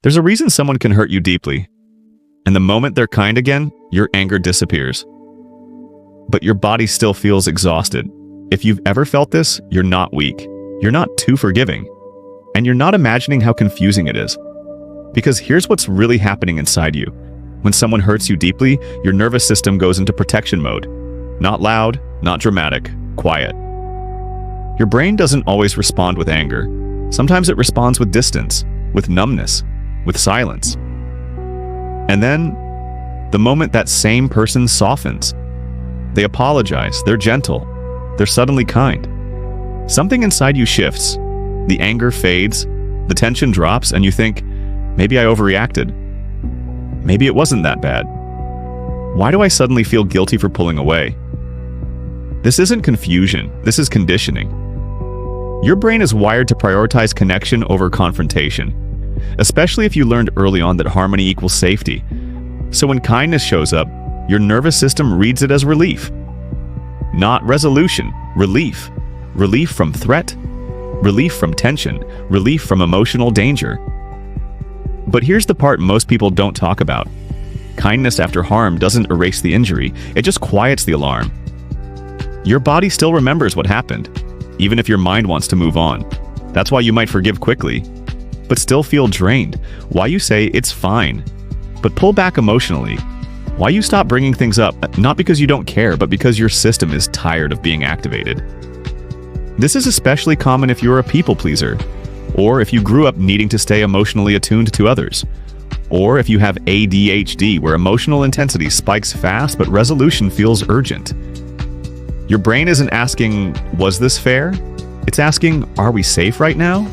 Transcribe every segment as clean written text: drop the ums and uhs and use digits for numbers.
There's a reason someone can hurt you deeply, and the moment they're kind again, your anger disappears. But your body still feels exhausted. If you've ever felt this, you're not weak. You're not too forgiving. And you're not imagining how confusing it is. Because here's what's really happening inside you. When someone hurts you deeply, your nervous system goes into protection mode. Not loud, not dramatic, quiet. Your brain doesn't always respond with anger. Sometimes it responds with distance, with numbness, with silence. And then, the moment that same person softens, they apologize, they're gentle, they're suddenly kind. Something inside you shifts. The anger fades, the tension drops, and you think, maybe I overreacted. Maybe it wasn't that bad. Why do I suddenly feel guilty for pulling away? This isn't confusion, this is conditioning. Your brain is wired to prioritize connection over confrontation, especially if you learned early on that harmony equals safety. So when kindness shows up, your nervous system reads it as relief. Not resolution, relief. Relief from threat, relief from tension, relief from emotional danger. But here's the part most people don't talk about. Kindness after harm doesn't erase the injury, it just quiets the alarm. Your body still remembers what happened, even if your mind wants to move on. That's why you might forgive quickly, but still feel drained. Why you say it's fine, but pull back emotionally. Why you stop bringing things up, not because you don't care, but because your system is tired of being activated. This is especially common if you're a people pleaser, or if you grew up needing to stay emotionally attuned to others, or if you have ADHD where emotional intensity spikes fast but resolution feels urgent. Your brain isn't asking, was this fair? It's asking, are we safe right now?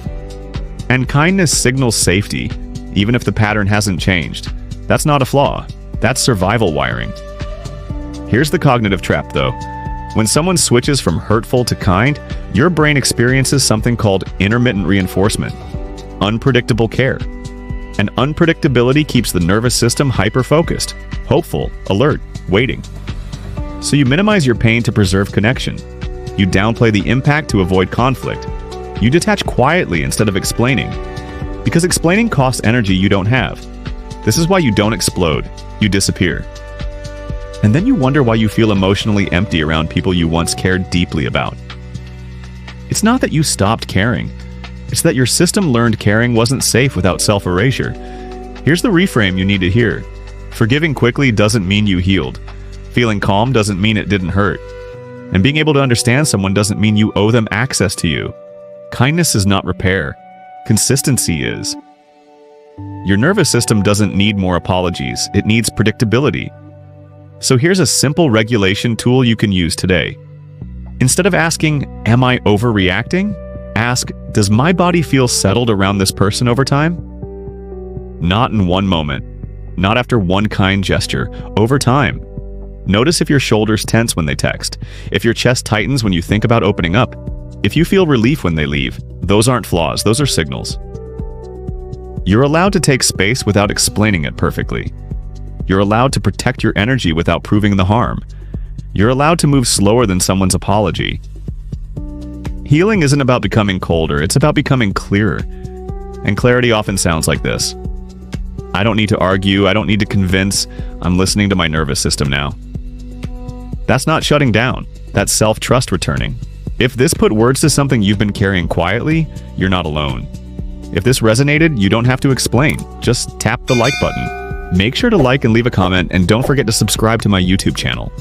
And kindness signals safety, even if the pattern hasn't changed. That's not a flaw. That's survival wiring. Here's the cognitive trap, though. When someone switches from hurtful to kind, your brain experiences something called intermittent reinforcement, unpredictable care. And unpredictability keeps the nervous system hyper-focused, hopeful, alert, waiting. So you minimize your pain to preserve connection. You downplay the impact to avoid conflict. You detach quietly instead of explaining. Because explaining costs energy you don't have. This is why you don't explode. You disappear. And then you wonder why you feel emotionally empty around people you once cared deeply about. It's not that you stopped caring. It's that your system learned caring wasn't safe without self-erasure. Here's the reframe you need to hear. Forgiving quickly doesn't mean you healed. Feeling calm doesn't mean it didn't hurt. And being able to understand someone doesn't mean you owe them access to you. Kindness is not repair. Consistency is. Your nervous system doesn't need more apologies. It needs predictability. So here's a simple regulation tool you can use today. Instead of asking, am I overreacting? Ask, does my body feel settled around this person over time? Not in one moment. Not after one kind gesture. Over time. Notice if your shoulders tense when they text. If your chest tightens when you think about opening up. If you feel relief when they leave. Those aren't flaws, those are signals. You're allowed to take space without explaining it perfectly. You're allowed to protect your energy without proving the harm. You're allowed to move slower than someone's apology. Healing isn't about becoming colder, it's about becoming clearer. And clarity often sounds like this. I don't need to argue, I don't need to convince, I'm listening to my nervous system now. That's not shutting down, that's self-trust returning. If this put words to something you've been carrying quietly, you're not alone. If this resonated, you don't have to explain, just tap the like button. Make sure to like and leave a comment, and don't forget to subscribe to my YouTube channel.